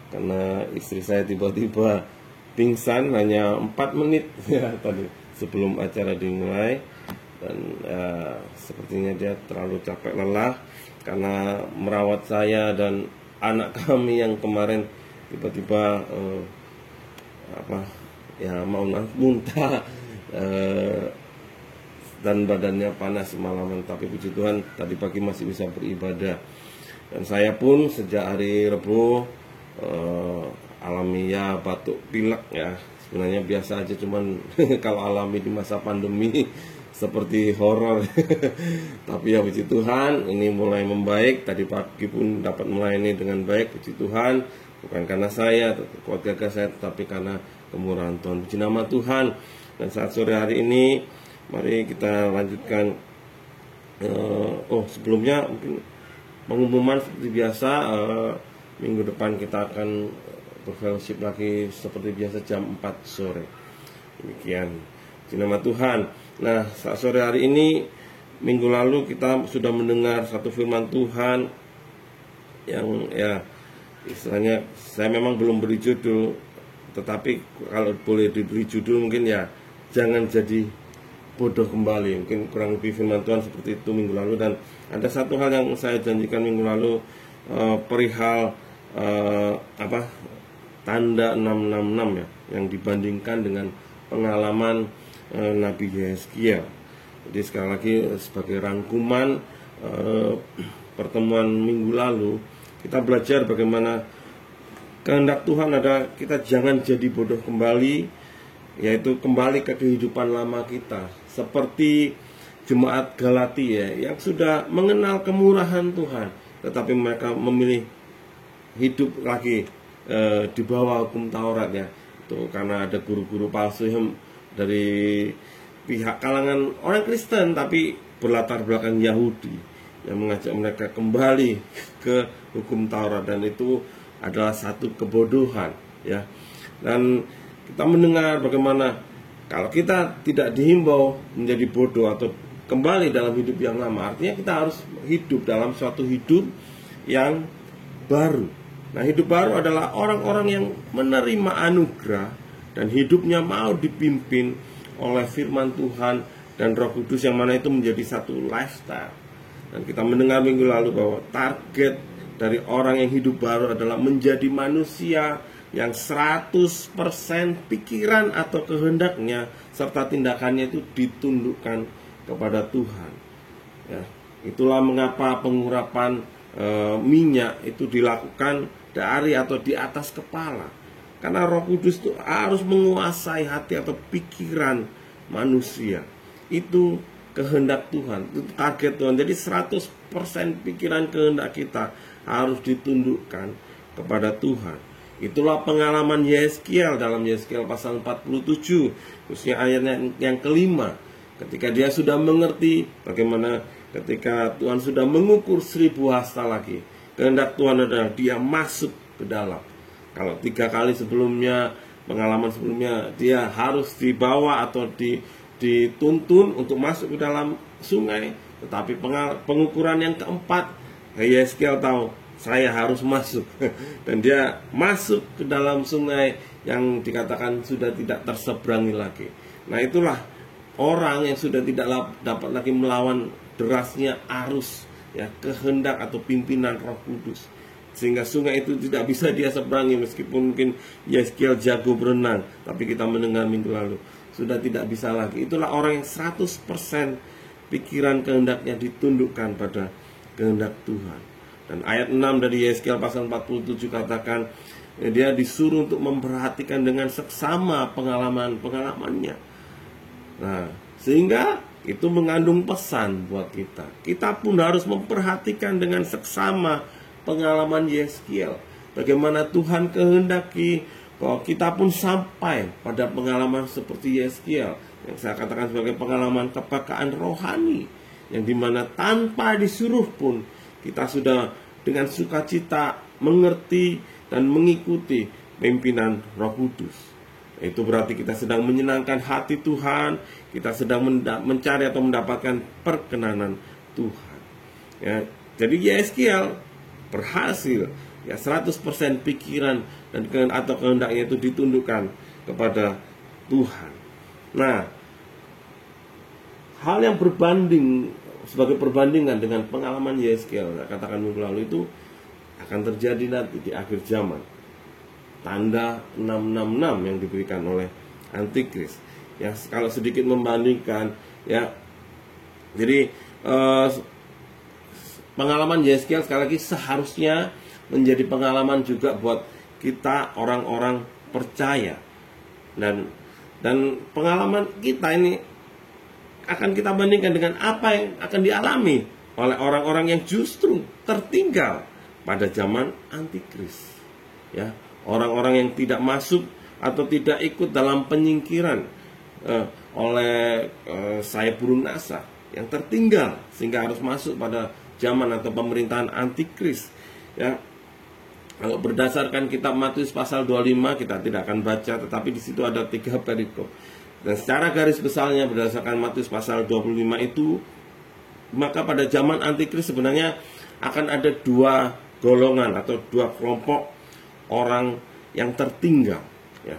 karena istri saya tiba-tiba pingsan hanya 4 menit ya tadi sebelum acara dimulai, dan sepertinya dia terlalu capek lelah karena merawat saya dan anak kami yang kemarin tiba-tiba muntah dan badannya panas semalaman. Tapi puji Tuhan tadi pagi masih bisa beribadah. Dan saya pun sejak hari Rabu alami ya batuk pilek ya. Sebenarnya biasa aja, cuman kalau alami di masa pandemi seperti horor. Tapi ya puji Tuhan ini mulai membaik. Tadi pagi pun dapat melayani dengan baik, puji Tuhan. Bukan karena saya atau kuat gagah saya, tetapi karena kemurahan Tuhan. Puji nama Tuhan. Dan saat sore hari ini mari kita lanjutkan. Sebelumnya mungkin pengumuman seperti biasa, minggu depan kita akan berfellowship lagi seperti biasa jam 4 sore. Demikian. Puji nama Tuhan. Nah, saat sore hari ini, minggu lalu kita sudah mendengar satu firman Tuhan yang ya istilahnya saya memang belum beri judul, tetapi kalau boleh diberi judul mungkin ya jangan jadi bodoh kembali. Mungkin kurang lebih firman Tuhan seperti itu minggu lalu. Dan ada satu hal yang saya janjikan minggu lalu, perihal tanda 666 ya, yang dibandingkan dengan pengalaman Nabi Yeskiel. Jadi sekali lagi sebagai rangkuman pertemuan minggu lalu, kita belajar bagaimana kehendak Tuhan ada kita jangan jadi bodoh kembali, yaitu kembali ke kehidupan lama kita, seperti jemaat Galatia yang sudah mengenal kemurahan Tuhan, tetapi mereka memilih hidup lagi di bawah hukum Taurat ya. Itu karena ada guru-guru palsu yang dari pihak kalangan orang Kristen tapi berlatar belakang Yahudi, yang mengajak mereka kembali ke hukum Taurat, dan itu adalah satu kebodohan ya. Dan kita mendengar bagaimana kalau kita tidak dihimbau menjadi bodoh atau kembali dalam hidup yang lama, artinya kita harus hidup dalam suatu hidup yang baru. Nah, hidup baru adalah orang-orang yang menerima anugerah dan hidupnya mau dipimpin oleh firman Tuhan dan Roh Kudus, yang mana itu menjadi satu lifestyle. Dan kita mendengar minggu lalu bahwa target dari orang yang hidup baru adalah menjadi manusia yang 100% pikiran atau kehendaknya serta tindakannya itu ditundukkan kepada Tuhan ya. Itulah mengapa pengurapan minyak itu dilakukan dari atau di atas kepala, karena Roh Kudus itu harus menguasai hati atau pikiran manusia. Itu kehendak Tuhan, itu target Tuhan. Jadi 100% pikiran kehendak kita harus ditundukkan kepada Tuhan. Itulah pengalaman Yeskiel dalam Yeskiel pasal 47, khususnya ayatnya yang kelima, ketika dia sudah mengerti bagaimana ketika Tuhan sudah mengukur 1000 hasta lagi, kehendak Tuhan adalah dia masuk ke dalam. Kalau 3 kali sebelumnya, pengalaman sebelumnya, dia harus dibawa atau dituntun untuk masuk ke dalam sungai, tetapi pengukuran yang keempat, Yeskiel tahu saya harus masuk dan dia masuk ke dalam sungai yang dikatakan sudah tidak terseberangi lagi. Nah, itulah orang yang sudah tidak dapat lagi melawan derasnya arus ya, kehendak atau pimpinan Roh Kudus, sehingga sungai itu tidak bisa dia seberangi. Meskipun mungkin Yeskiel jago berenang, tapi kita mendengar minggu lalu sudah tidak bisa lagi. Itulah orang yang 100% pikiran kehendaknya ditundukkan pada kehendak Tuhan. Dan ayat 6 dari Yeskiel pasal 47 katakan dia disuruh untuk memperhatikan dengan seksama pengalamannya. Nah, sehingga itu mengandung pesan buat kita. Kita pun harus memperhatikan dengan seksama pengalaman Yeskiel, bagaimana Tuhan kehendaki bahwa kita pun sampai pada pengalaman seperti Yeskiel, yang saya katakan sebagai pengalaman kepekaan rohani, yang dimana tanpa disuruh pun kita sudah dengan sukacita mengerti dan mengikuti pimpinan Roh Kudus. Itu berarti kita sedang menyenangkan hati Tuhan, kita sedang mencari atau mendapatkan perkenanan Tuhan ya. Jadi Yeskiel berhasil ya 100% pikiran dan atau kehendaknya itu ditundukkan kepada Tuhan. Nah, hal yang berbanding sebagai perbandingan dengan pengalaman Yeskel, katakan minggu lalu, itu akan terjadi nanti di akhir zaman. Tanda 666 yang diberikan oleh Antikris. Ya, kalau sedikit membandingkan, ya, jadi pengalaman Yeskel sekali lagi seharusnya menjadi pengalaman juga buat kita orang-orang percaya, dan pengalaman kita ini akan kita bandingkan dengan apa yang akan dialami oleh orang-orang yang justru tertinggal pada zaman Antikris, ya, orang-orang yang tidak masuk atau tidak ikut dalam penyingkiran oleh sayap burung Nasa, yang tertinggal sehingga harus masuk pada zaman atau pemerintahan Antikris, ya. Kalau berdasarkan kitab Matius pasal 25 kita tidak akan baca, tetapi di situ ada 3 perikop. Dan secara garis besarnya berdasarkan Matius pasal 25 itu, maka pada zaman Antikris sebenarnya akan ada 2 golongan atau 2 kelompok orang yang tertinggal, ya.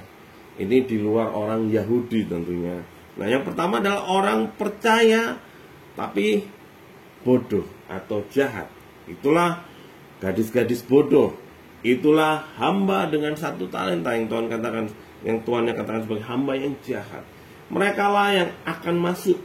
Ini di luar orang Yahudi tentunya. Nah, yang pertama adalah orang percaya tapi bodoh atau jahat. Itulah gadis-gadis bodoh. Itulah hamba dengan 1 talenta yang Tuhan katakan, yang Tuhan yang katakan sebagai hamba yang jahat. Mereka lah yang akan masuk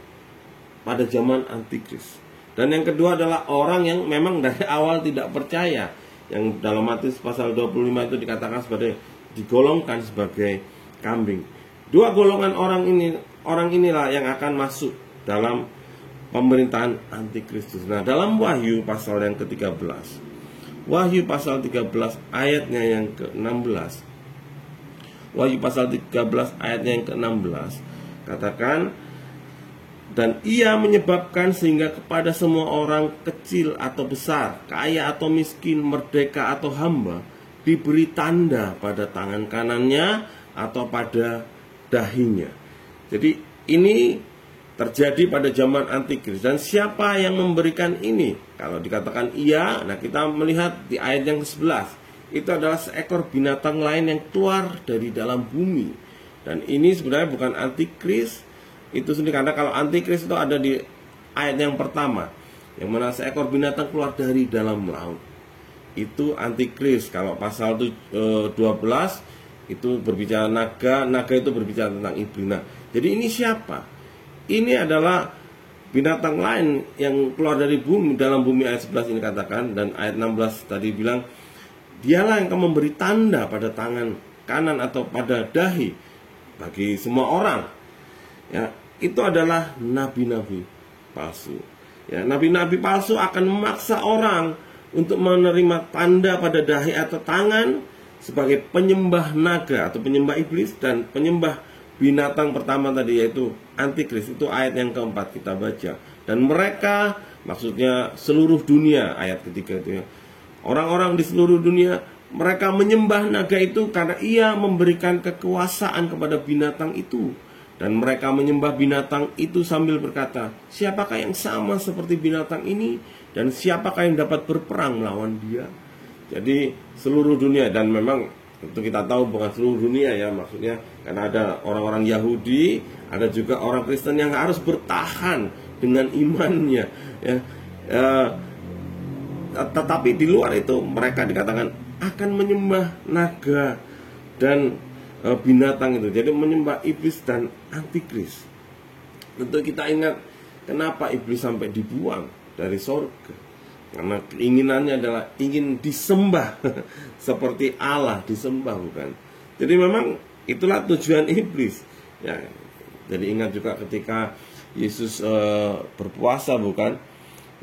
pada zaman Antikris. Dan yang kedua adalah orang yang memang dari awal tidak percaya, yang dalam Matius pasal 25 itu dikatakan sebagai, digolongkan sebagai kambing. 2 golongan orang inilah yang akan masuk dalam pemerintahan Antikristus. Nah, dalam Wahyu pasal yang ke-13, Wahyu pasal 13 ayatnya yang ke-16, Wahyu pasal 13 ayatnya yang ke-16 katakan, dan ia menyebabkan sehingga kepada semua orang kecil atau besar, kaya atau miskin, merdeka atau hamba, diberi tanda pada tangan kanannya atau pada dahinya. Jadi ini terjadi pada zaman Antikris. Dan siapa yang memberikan ini? Kalau dikatakan iya, nah kita melihat di ayat yang ke-11, itu adalah seekor binatang lain yang keluar dari dalam bumi. Dan ini sebenarnya bukan Antikris itu sendiri, karena kalau Antikris itu ada di ayat yang pertama, yang mana seekor binatang keluar dari dalam laut. Itu Antikris. Kalau pasal 12 itu berbicara naga itu berbicara tentang iblis. Nah, jadi ini siapa? Ini adalah binatang lain yang keluar dari bumi, dalam bumi, ayat 11 ini katakan. Dan ayat 16 tadi bilang, dialah yang akan memberi tanda pada tangan kanan atau pada dahi bagi semua orang. Ya, itu adalah nabi-nabi palsu. Ya, nabi-nabi palsu akan memaksa orang untuk menerima tanda pada dahi atau tangan sebagai penyembah naga atau penyembah iblis dan penyembah binatang pertama tadi, yaitu Antikris. Itu ayat yang keempat kita baca. Dan mereka, maksudnya seluruh dunia, ayat ketiga itu ya, orang-orang di seluruh dunia, mereka menyembah naga itu karena ia memberikan kekuasaan kepada binatang itu. Dan mereka menyembah binatang itu sambil berkata, siapakah yang sama seperti binatang ini, dan siapakah yang dapat berperang melawan dia? Jadi seluruh dunia, dan memang itu kita tahu bukan seluruh dunia ya, maksudnya karena ada orang-orang Yahudi, ada juga orang Kristen yang harus bertahan dengan imannya, ya. Tetapi di luar itu mereka dikatakan akan menyembah naga dan binatang itu, jadi menyembah iblis dan Antikris. Tentu kita ingat kenapa iblis sampai dibuang dari surga. Karena keinginannya adalah ingin disembah seperti Allah disembah, bukan. Jadi memang itulah tujuan iblis. Ya, jadi ingat juga ketika Yesus berpuasa, bukan.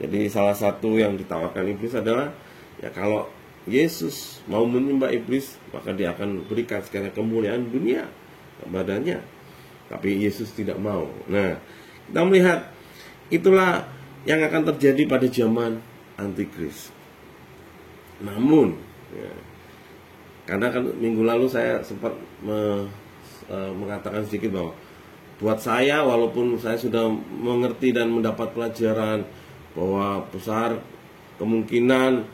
Jadi salah satu yang ditawarkan iblis adalah, ya kalau Yesus mau menyembah iblis, maka dia akan berikan segala kemuliaan dunia kepadanya. Tapi Yesus tidak mau. Nah, kita melihat itulah yang akan terjadi pada zaman Antikris. Namun, ya, karena kan minggu lalu saya sempat mengatakan sedikit bahwa buat saya, walaupun saya sudah mengerti dan mendapat pelajaran bahwa besar kemungkinan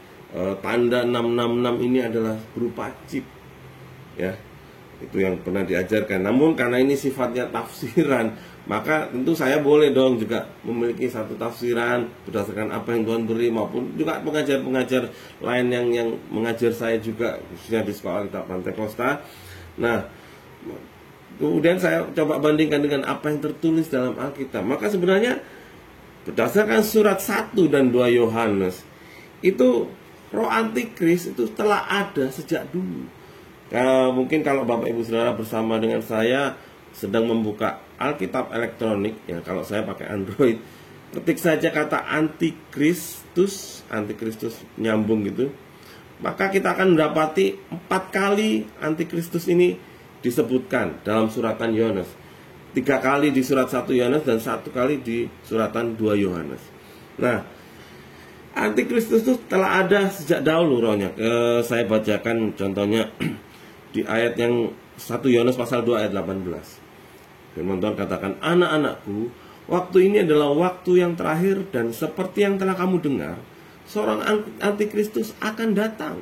tanda 666 ini adalah berupa chip, ya. Itu yang pernah diajarkan. Namun karena ini sifatnya tafsiran, maka tentu saya boleh dong juga memiliki satu tafsiran berdasarkan apa yang Tuhan beri, maupun juga pengajar-pengajar lain yang mengajar saya juga, khususnya di sekolah Alkitab Pantai Kosta. Nah, kemudian saya coba bandingkan dengan apa yang tertulis dalam Alkitab. Maka sebenarnya berdasarkan surat 1 dan 2 Yohanes, itu roh antikris itu telah ada sejak dulu. Mungkin kalau Bapak Ibu Saudara bersama dengan saya sedang membuka Alkitab elektronik, ya, kalau saya pakai Android, ketik saja kata antikristus nyambung gitu, maka kita akan mendapati 4 kali antikristus ini disebutkan dalam suratan Yohanes. 3 kali di surat 1 Yohanes dan 1 kali di suratan 2 Yohanes. Nah, Antikristus itu telah ada sejak dahulu rohnya. Saya bacakan contohnya di ayat yang 1 Yohanes pasal 2 ayat 18. Firman Tuhan katakan, anak-anakku, waktu ini adalah waktu yang terakhir, dan seperti yang telah kamu dengar, seorang antikristus akan datang.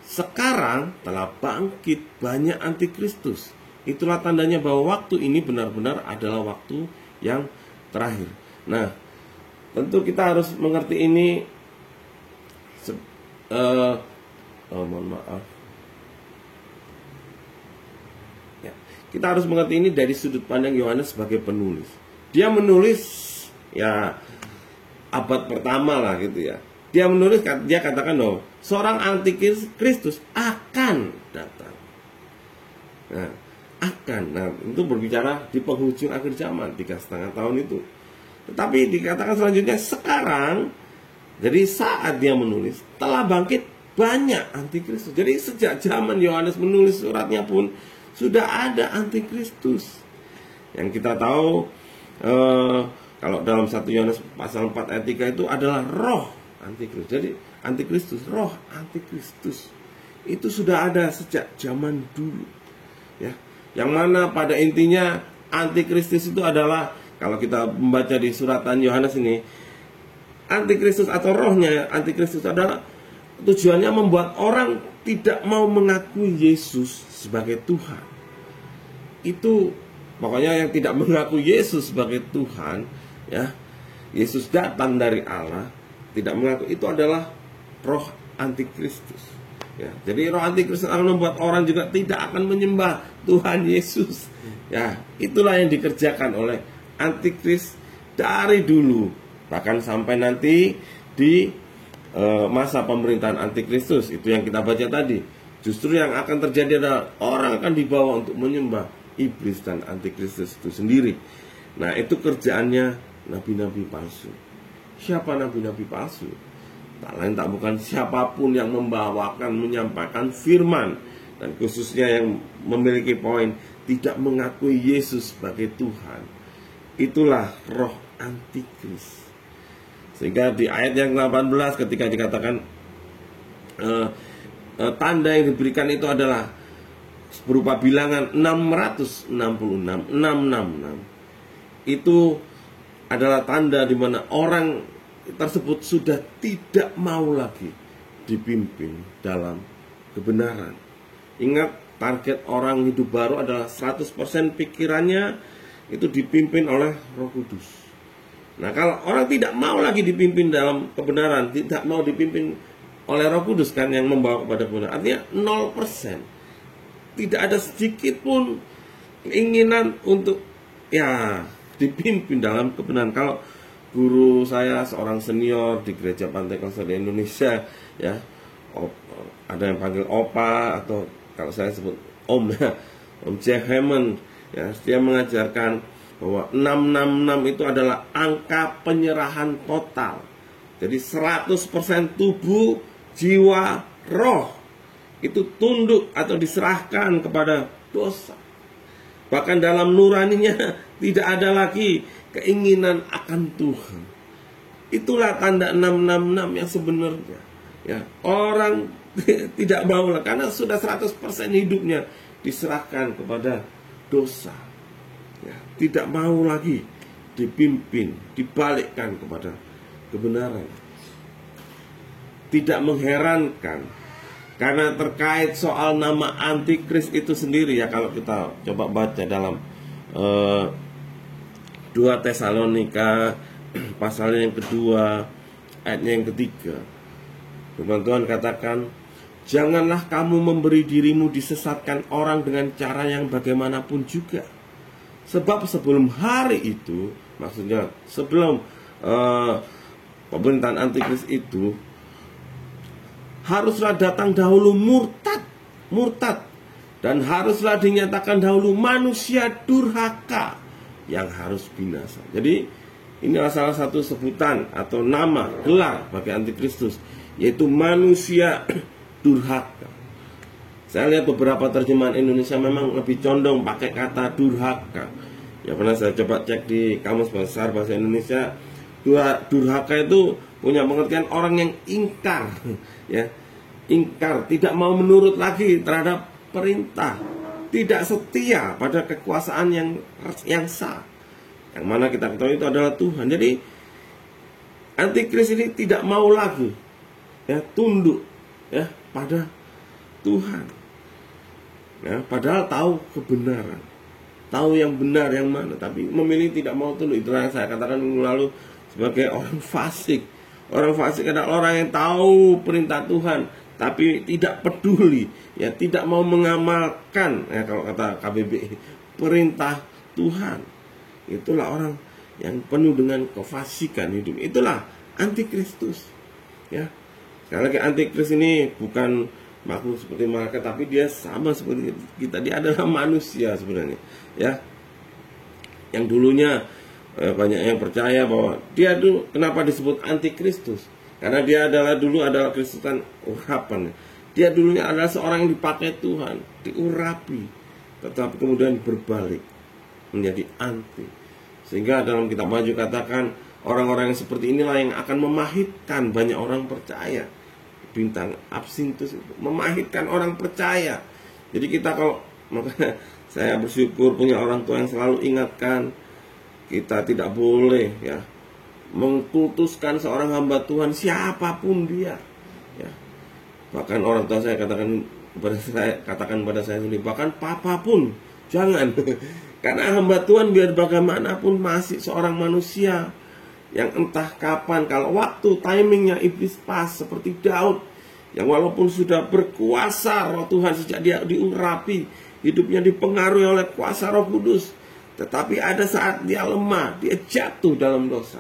Sekarang telah bangkit banyak antikristus. Itulah tandanya bahwa waktu ini benar-benar adalah waktu yang terakhir. Nah, tentu kita harus mengerti ini. Mohon maaf. Ya, kita harus mengerti ini dari sudut pandang Yohanes sebagai penulis. Dia menulis ya abad pertama lah gitu ya. Dia menulis, dia katakan loh, seorang antikristus akan datang. Nah, akan. Nah, itu berbicara di penghujung akhir zaman, 3,5 tahun itu. Tetapi dikatakan selanjutnya sekarang. Jadi saat dia menulis telah bangkit banyak antikristus. Jadi sejak zaman Yohanes menulis suratnya pun sudah ada antikristus. Yang kita tahu kalau dalam 1 Yohanes pasal 4 ayat 3 itu adalah roh antikristus. Jadi antikristus, roh antikristus itu sudah ada sejak zaman dulu. Ya, yang mana pada intinya antikristus itu adalah, kalau kita membaca di suratan Yohanes ini, antikristus atau rohnya antikristus adalah tujuannya membuat orang tidak mau mengakui Yesus sebagai Tuhan. Itu pokoknya yang tidak mengaku Yesus sebagai Tuhan, ya, Yesus datang dari Allah, tidak mengaku, itu adalah roh antikristus. Ya, jadi roh antikristus akan membuat orang juga tidak akan menyembah Tuhan Yesus. Ya, itulah yang dikerjakan oleh antikris dari dulu. Bahkan sampai nanti di masa pemerintahan antikristus, itu yang kita baca tadi, justru yang akan terjadi adalah orang akan dibawa untuk menyembah iblis dan antikristus itu sendiri. Nah, itu kerjaannya nabi-nabi palsu. Siapa nabi-nabi palsu? Tak lain tak bukan siapapun yang membawakan, menyampaikan firman, dan khususnya yang memiliki poin tidak mengakui Yesus sebagai Tuhan. Itulah roh antikris. Sehingga di ayat yang 18 ketika dikatakan tanda yang diberikan itu adalah berupa bilangan 666. Itu adalah tanda di mana orang tersebut sudah tidak mau lagi dipimpin dalam kebenaran. Ingat, target orang hidup baru adalah 100% pikirannya itu dipimpin oleh Roh Kudus. Nah, kalau orang tidak mau lagi dipimpin dalam kebenaran, tidak mau dipimpin oleh Roh Kudus kan yang membawa kepada kebenaran, artinya 0%. Tidak ada sedikit pun keinginan untuk ya dipimpin dalam kebenaran. Kalau guru saya seorang senior di Gereja Pantai Kosta di Indonesia, ya, ada yang panggil Opa atau kalau saya sebut Om, ya, Om Jeff Hammond, ya, dia mengajarkan bahwa 666 itu adalah angka penyerahan total. Jadi 100% tubuh, jiwa, roh itu tunduk atau diserahkan kepada dosa. Bahkan dalam nuraninya tidak ada lagi keinginan akan Tuhan. Itulah tanda 666 yang sebenarnya. Ya, orang tidak mau lah, karena sudah 100% hidupnya diserahkan kepada dosa. Ya, tidak mau lagi dipimpin, dibalikkan kepada kebenaran. tidak mengherankan, karena terkait soal nama antikris itu sendiri ya, kalau kita coba baca dalam 2 Tesalonika pasalnya yang kedua ayatnya yang ketiga, firman Tuhan katakan, janganlah kamu memberi dirimu disesatkan orang dengan cara yang bagaimanapun juga. Sebab sebelum hari itu, maksudnya sebelum pemerintahan antikris itu, haruslah datang dahulu murtad, dan haruslah dinyatakan dahulu manusia durhaka yang harus binasa. Jadi inilah salah satu sebutan atau nama gelar bagi antikristus, yaitu manusia durhaka. Saya lihat beberapa terjemahan Indonesia memang lebih condong pakai kata durhaka. Ya, pernah saya coba cek di Kamus Besar Bahasa Indonesia, durhaka itu punya pengertian orang yang ingkar, ya, ingkar, tidak mau menurut lagi terhadap perintah, tidak setia pada kekuasaan yang sah, yang mana kita ketahui itu adalah Tuhan. Jadi antikris ini tidak mau lagi ya tunduk ya pada Tuhan, ya, padahal tahu kebenaran, tahu yang benar yang mana, tapi memilih tidak mau tunduk. Itulah yang saya katakan minggu lalu sebagai orang fasik. Orang fasik adalah orang yang tahu perintah Tuhan tapi tidak peduli, ya, tidak mau mengamalkan, ya, kalau kata KBBI, perintah Tuhan. Itulah orang yang penuh dengan kefasikan hidup. Itulah antikristus, ya. Sekali lagi, antikris ini bukan makhluk seperti mereka, tapi dia sama seperti kita. Dia adalah manusia sebenarnya, ya, yang dulunya banyak yang percaya bahwa dia itu kenapa disebut antikristus, karena dia dulu adalah Kristusan urapan. Dia dulunya adalah seorang yang dipakai Tuhan, diurapi, tetapi kemudian berbalik menjadi anti. Sehingga dalam kitab Maju katakan, orang-orang yang seperti inilah yang akan memahitkan banyak orang percaya. Bintang Absintus itu memahitkan orang percaya. Jadi kita makanya saya bersyukur punya orang tua yang selalu ingatkan kita tidak boleh ya mengkultuskan seorang hamba Tuhan siapapun dia, ya. Bahkan orang tua saya katakan kepada saya sendiri, bahkan papa pun jangan. Karena hamba Tuhan biar bagaimanapun masih seorang manusia yang entah kapan, kalau waktu timingnya iblis pas, seperti Daud yang walaupun sudah berkuasa roh Tuhan sejak dia diurapi, hidupnya dipengaruhi oleh kuasa Roh Kudus, tetapi ada saat dia lemah, dia jatuh dalam dosa.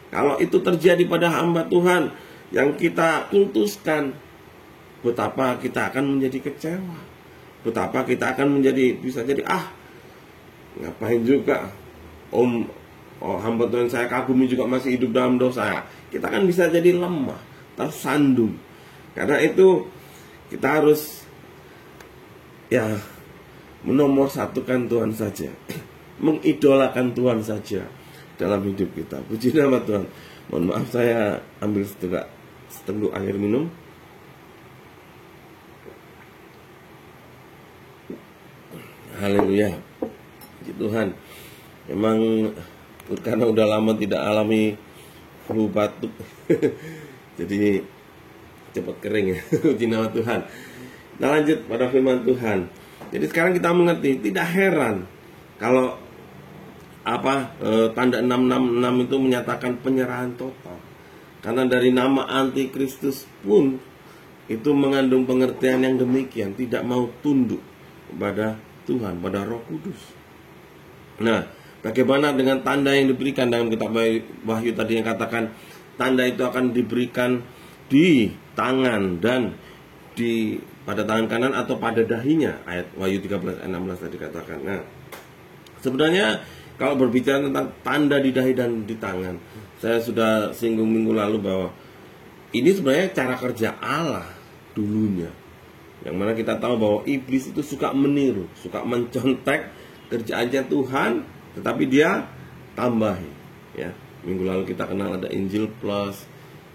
Kalau itu terjadi pada hamba Tuhan yang kita kultuskan, betapa kita akan menjadi kecewa, betapa kita akan bisa jadi ngapain juga hamba Tuhan saya kagumi juga masih hidup dalam dosa. Kita kan bisa jadi lemah, tersandung. Karena itu kita harus ya menomorsatukan Tuhan saja, mengidolakan Tuhan saja dalam hidup kita. Puji nama Tuhan. Mohon maaf saya ambil seteguk air minum. Haleluya. Puji Tuhan. Memang karena udah lama tidak alami flu batuk jadi cepat kering ya. Puji nama Tuhan. Nah, lanjut pada firman Tuhan. Jadi sekarang kita mengerti, tidak heran kalau tanda 666 itu menyatakan penyerahan total. Karena dari nama antikristus pun itu mengandung pengertian yang demikian, tidak mau tunduk kepada Tuhan, pada Roh Kudus. Nah, bagaimana dengan tanda yang diberikan dalam kitab Wahyu tadi yang katakan tanda itu akan diberikan di tangan dan pada tangan kanan atau pada dahinya, ayat Wahyu 13 ayat 16 tadi katakan. Nah, sebenarnya kalau berbicara tentang tanda di dahi dan di tangan, saya sudah singgung minggu lalu bahwa ini sebenarnya cara kerja Allah dulunya, yang mana kita tahu bahwa iblis itu suka meniru, suka mencontek kerjaannya Tuhan, tetapi dia tambahi. Ya, minggu lalu kita kenal ada Injil Plus,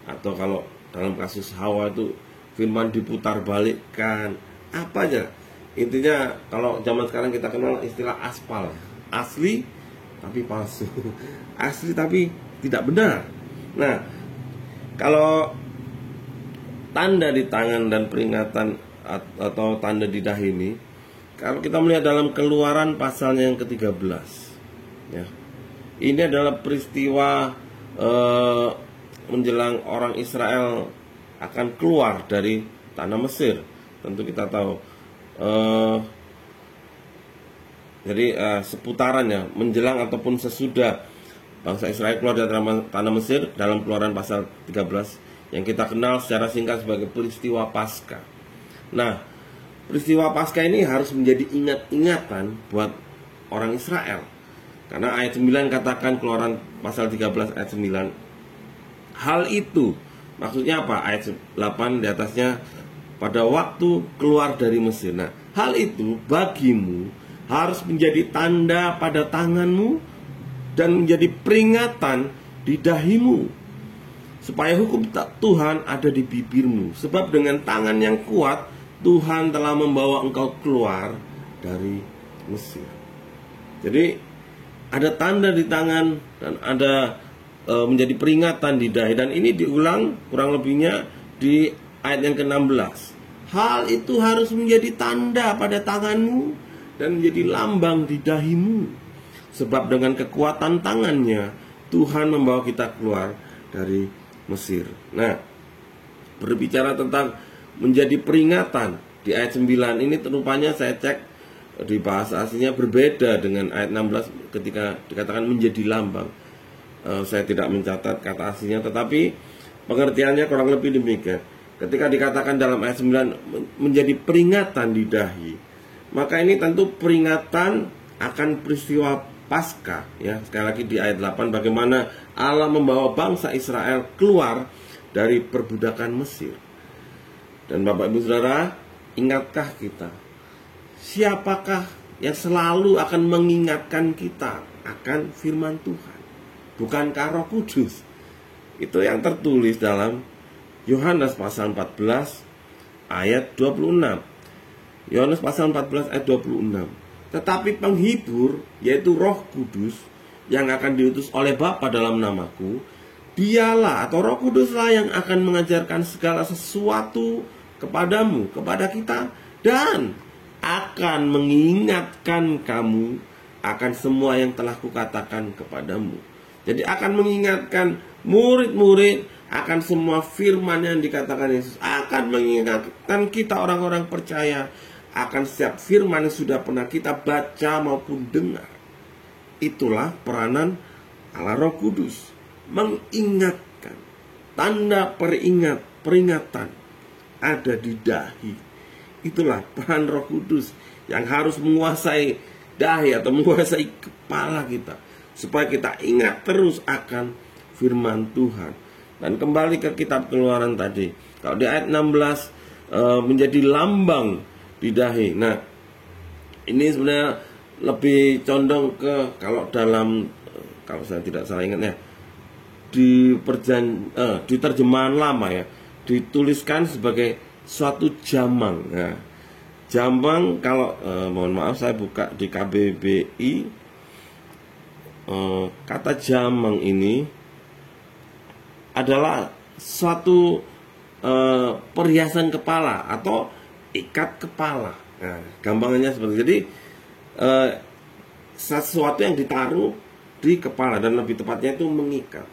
atau kalau dalam kasus Hawa itu firman diputar balikkan, apa aja. Intinya kalau zaman sekarang kita kenal istilah aspal, asli tapi palsu, asli tapi tidak benar. Nah, kalau tanda di tangan dan peringatan atau tanda di dahi ini, kalau kita melihat dalam Keluaran pasalnya yang ke-13, ya, ini adalah peristiwa menjelang orang Israel akan keluar dari tanah Mesir. Tentu kita tahu, jadi seputarannya menjelang ataupun sesudah bangsa Israel keluar dari tanah Mesir dalam Keluaran pasal 13 yang kita kenal secara singkat sebagai peristiwa Paskah. Nah, peristiwa Paskah ini harus menjadi ingat-ingatan buat orang Israel. Karena ayat 9 katakan, Keluaran pasal 13 ayat 9, hal itu maksudnya apa? Ayat 8 di atasnya, pada waktu keluar dari Mesir. Nah, hal itu bagimu harus menjadi tanda pada tanganmu dan menjadi peringatan di dahimu, supaya hukum Tuhan ada di bibirmu. Sebab dengan tangan yang kuat Tuhan telah membawa engkau keluar dari Mesir. Jadi ada tanda di tangan dan ada menjadi peringatan di dahi. Dan ini diulang kurang lebihnya di ayat yang ke-16. Hal itu harus menjadi tanda pada tanganmu dan menjadi lambang di dahimu. Sebab dengan kekuatan tangannya Tuhan membawa kita keluar dari Mesir. Nah, berbicara tentang menjadi peringatan di ayat 9 ini, rupanya saya cek di bahasa aslinya berbeda dengan ayat 16 ketika dikatakan menjadi lambang. Saya tidak mencatat kata aslinya, tetapi pengertiannya kurang lebih demikian. Ketika dikatakan dalam ayat 9 menjadi peringatan di dahi, maka ini tentu peringatan akan peristiwa Paskah, ya. Sekali lagi di ayat 8, bagaimana Allah membawa bangsa Israel keluar dari perbudakan Mesir. Dan Bapak Ibu Saudara, ingatkah kita, siapakah yang selalu akan mengingatkan kita akan firman Tuhan? Bukankah Roh Kudus? Itu yang tertulis dalam Yohanes pasal 14 ayat 26. Yohanes pasal 14 ayat 26. Tetapi penghibur, yaitu Roh Kudus, yang akan diutus oleh Bapa dalam namaku, dialah atau Roh Kuduslah yang akan mengajarkan segala sesuatu kepadamu, kepada kita, dan akan mengingatkan kamu akan semua yang telah kukatakan kepadamu. Jadi akan mengingatkan murid-murid akan semua firman yang dikatakan Yesus, akan mengingatkan kita orang-orang percaya akan setiap firman yang sudah pernah kita baca maupun dengar. Itulah peranan Allah Roh Kudus, mengingatkan. Tanda peringatan ada di dahi. Itulah peran Roh Kudus yang harus menguasai dahi atau menguasai kepala kita, supaya kita ingat terus akan firman Tuhan. Dan kembali ke kitab Keluaran tadi, kalau di ayat 16 menjadi lambang di dahi. Nah, ini sebenarnya lebih condong ke, kalau saya tidak salah ingat ya, di terjemahan lama ya, dituliskan sebagai suatu jamang. Nah, jamang, kalau mohon maaf saya buka di KBBI, kata jamang ini adalah suatu perhiasan kepala atau ikat kepala. Nah, gampangannya seperti itu. Jadi sesuatu yang ditaruh di kepala, dan lebih tepatnya itu mengikat.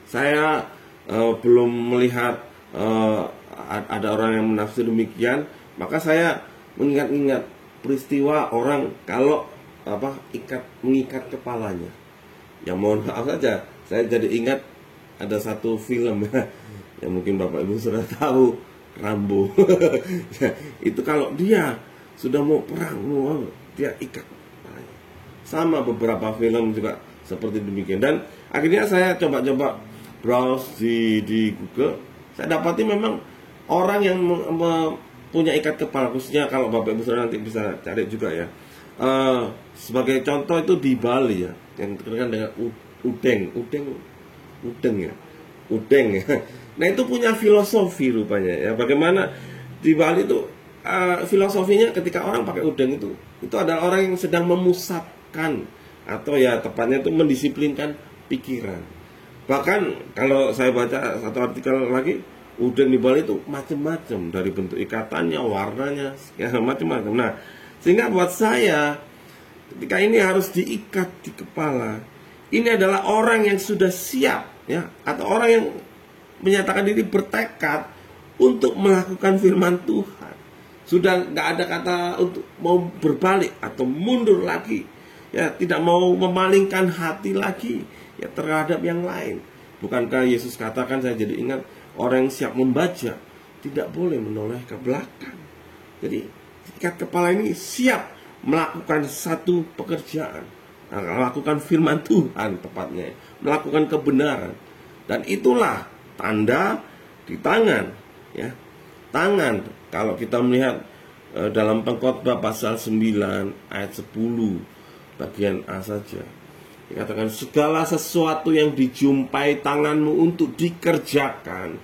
Saya belum melihat ada orang yang menafsir demikian, maka saya mengingat-ingat peristiwa orang kalau mengikat kepalanya. Yang mohon maaf saja, saya jadi ingat ada satu film yang mungkin Bapak Ibu sudah tahu, Rambo. Itu kalau dia sudah mau perang, dia ikat kepalanya. Sama beberapa film juga seperti demikian. Dan akhirnya saya coba-coba browse di Google, saya dapati memang orang yang punya ikat kepala, khususnya kalau Bapak Ibu Saudara nanti bisa cari juga ya. Sebagai contoh itu di Bali ya, yang terkenal dengan udeng ya. Nah, itu punya filosofi rupanya ya. Bagaimana di Bali itu filosofinya ketika orang pakai udeng itu adalah orang yang sedang memusatkan, atau ya tepatnya itu mendisiplinkan pikiran. Bahkan kalau saya baca satu artikel lagi, Udan di Bali itu macam-macam, dari bentuk ikatannya, warnanya, macam-macam. Nah, sehingga buat saya ketika ini harus diikat di kepala, ini adalah orang yang sudah siap, ya, atau orang yang menyatakan diri bertekad untuk melakukan firman Tuhan. Sudah nggak ada kata untuk mau berbalik atau mundur lagi, ya, tidak mau memalingkan hati lagi, ya, terhadap yang lain. Bukankah Yesus katakan, saya jadi ingat, orang yang siap membaca tidak boleh menoleh ke belakang. Jadi ikat kepala ini siap melakukan satu pekerjaan, melakukan firman Tuhan, tepatnya melakukan kebenaran. Dan itulah tanda di tangan, ya. Tangan, kalau kita melihat dalam Pengkhotbah pasal 9 ayat 10 bagian A saja, dikatakan segala sesuatu yang dijumpai tanganmu untuk dikerjakan,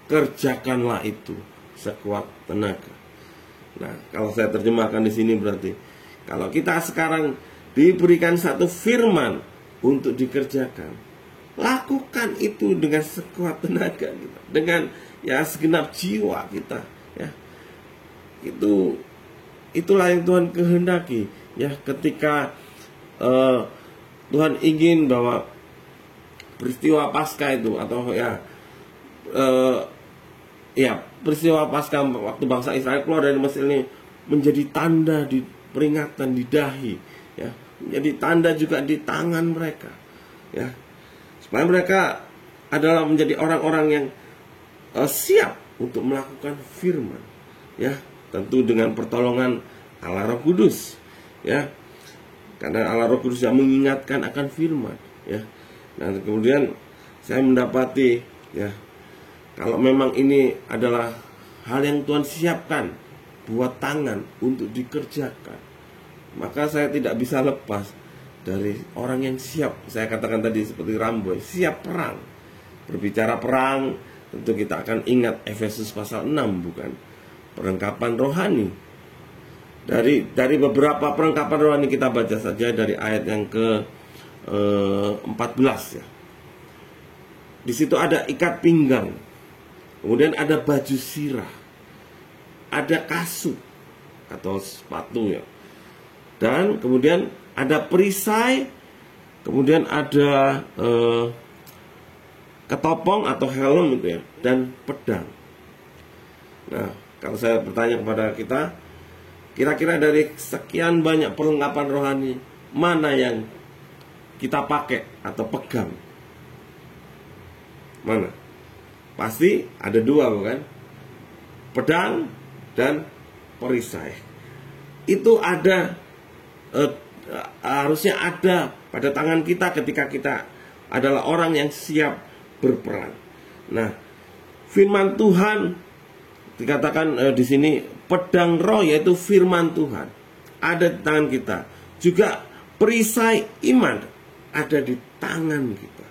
kerjakanlah itu sekuat tenaga. Nah, kalau saya terjemahkan di sini berarti kalau kita sekarang diberikan satu firman untuk dikerjakan, lakukan itu dengan sekuat tenaga kita, dengan, ya, segenap jiwa kita, ya. Itulah yang Tuhan kehendaki, ya, ketika Tuhan ingin bahwa peristiwa Paskah itu, atau peristiwa Paskah waktu bangsa Israel keluar dari Mesir ini menjadi tanda di peringatan di dahi, ya, menjadi tanda juga di tangan mereka, ya, supaya mereka adalah menjadi orang-orang yang siap untuk melakukan firman, ya, tentu dengan pertolongan Allah Roh Kudus, ya, karena Allah Roh Kudus yang mengingatkan akan firman, ya. Dan kemudian saya mendapati, ya, kalau memang ini adalah hal yang Tuhan siapkan buat tangan untuk dikerjakan, maka saya tidak bisa lepas dari orang yang siap. Saya katakan tadi seperti Rambo, siap perang. Berbicara perang, tentu kita akan ingat Efesus pasal 6, bukan? Perlengkapan rohani. Dari beberapa perlengkapan rohani kita baca saja dari ayat yang ke 14, ya. Di situ ada ikat pinggang, kemudian ada baju sirah, ada kasut atau sepatu, ya, dan kemudian ada perisai, kemudian ada ketopong atau helm, itu, ya, dan pedang. Nah, kalau saya bertanya kepada kita, kira-kira dari sekian banyak perlengkapan rohani, mana yang kita pakai atau pegang? Mana? Pasti ada dua, bukan? Pedang dan perisai. Itu ada, harusnya ada pada tangan kita ketika kita adalah orang yang siap berperang. Nah, firman Tuhan dikatakan di sini pedang roh, yaitu firman Tuhan, ada di tangan kita. Juga perisai iman ada di tangan kita.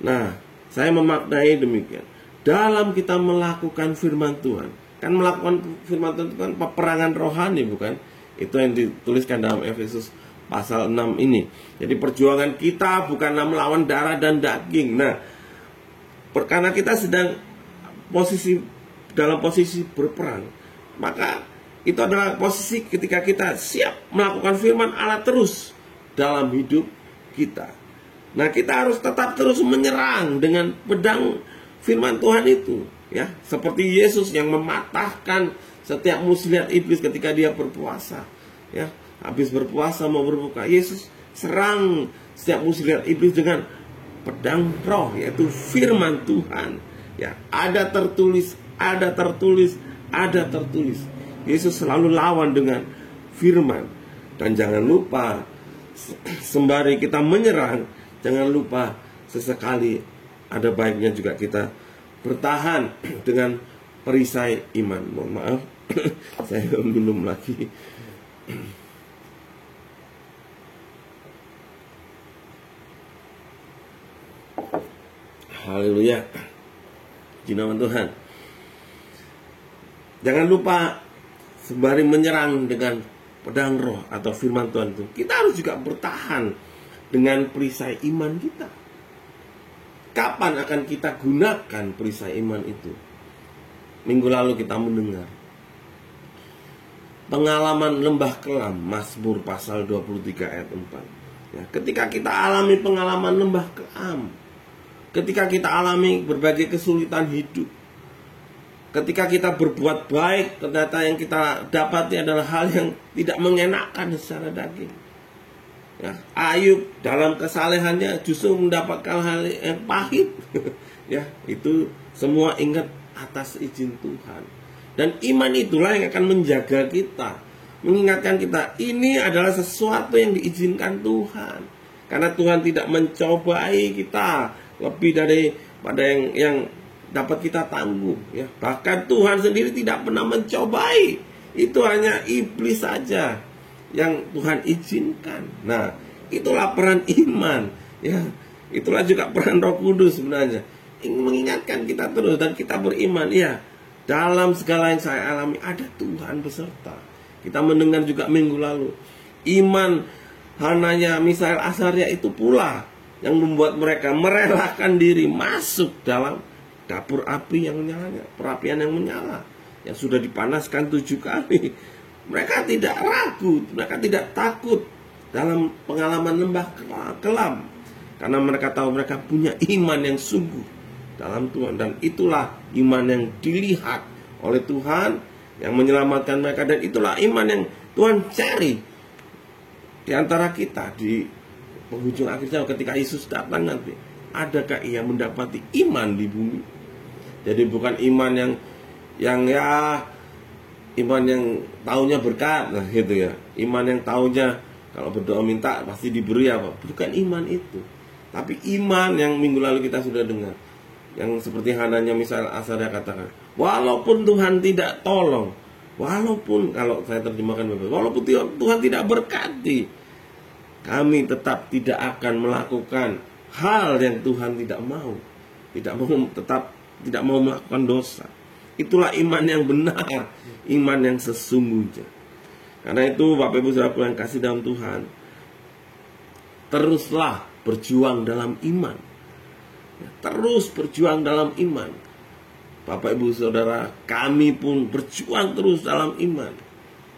Nah, saya memaknai demikian. Dalam kita melakukan firman Tuhan, kan melakukan firman Tuhan itu kan peperangan rohani, bukan? Itu yang dituliskan dalam Efesus pasal 6 ini. Jadi perjuangan kita bukanlah melawan darah dan daging. Nah, karena kita sedang dalam posisi berperang, maka itu adalah posisi ketika kita siap melakukan firman Allah terus dalam hidup kita. Nah, kita harus tetap terus menyerang dengan pedang firman Tuhan itu, ya, seperti Yesus yang mematahkan setiap muslihat iblis ketika dia berpuasa, ya. Habis berpuasa mau berbuka, Yesus serang setiap muslihat iblis dengan pedang roh, yaitu firman Tuhan, ya. Ada tertulis, ada tertulis, ada tertulis. Yesus selalu lawan dengan firman. Dan jangan lupa, sembari kita menyerang, jangan lupa sesekali ada baiknya juga kita bertahan dengan perisai iman. Mohon maaf, saya minum lagi. Haleluya, puji nama Tuhan. Jangan lupa, sembari menyerang dengan pedang roh atau firman Tuhan itu, kita harus juga bertahan dengan perisai iman kita. Kapan akan kita gunakan perisai iman itu? minggu lalu kita mendengar pengalaman lembah kelam, Mazmur pasal 23 ayat 4. Ya, ketika kita alami pengalaman lembah kelam, ketika kita alami berbagai kesulitan hidup, ketika kita berbuat baik, ternyata yang kita dapati adalah hal yang tidak mengenakan secara daging. Ya, Ayub dalam kesalehannya justru mendapatkan hal yang pahit. Ya, itu semua ingat atas izin Tuhan. Dan iman itulah yang akan menjaga kita, mengingatkan kita ini adalah sesuatu yang diizinkan Tuhan. Karena Tuhan tidak mencobai kita lebih daripada yang dapat kita tanggung. Ya, bahkan Tuhan sendiri tidak pernah mencobai. Itu hanya iblis saja yang Tuhan izinkan. Nah, itulah peran iman. Ya, itulah juga peran Roh Kudus sebenarnya. Mengingatkan kita terus dan kita beriman. Ya, dalam segala yang saya alami ada Tuhan beserta. Kita mendengar juga minggu lalu, iman Hananya, Misael, Azaria itu pula yang membuat mereka merelakan diri masuk dalam dapur api yang menyalanya, perapian yang menyala, yang sudah dipanaskan 7 kali. Mereka tidak ragu, mereka tidak takut dalam pengalaman lembah kelam, karena mereka tahu mereka punya iman yang sungguh dalam Tuhan. Dan itulah iman yang dilihat oleh Tuhan yang menyelamatkan mereka. Dan itulah iman yang Tuhan cari di antara kita di penghujung akhir zaman ketika Yesus datang nanti. Adakah ia mendapati iman di bumi? Jadi bukan iman yang ya iman yang taunya berkat, nah gitu ya. Iman yang taunya kalau berdoa minta pasti diberi apa? Bukan iman itu. Tapi iman yang minggu lalu kita sudah dengar, yang seperti Hananya, Misael, Azaria katakan, walaupun Tuhan tidak tolong, walaupun, kalau saya terjemahkan bebas, walaupun Tuhan tidak berkati, kami tetap tidak akan melakukan hal yang Tuhan tidak mau. Tetap tidak mau melakukan dosa. Itulah iman yang benar, iman yang sesungguhnya. Karena itu Bapak Ibu Saudaraku yang kasih dalam Tuhan, teruslah berjuang dalam iman. Terus berjuang dalam iman. Bapak Ibu Saudara, kami pun berjuang terus dalam iman.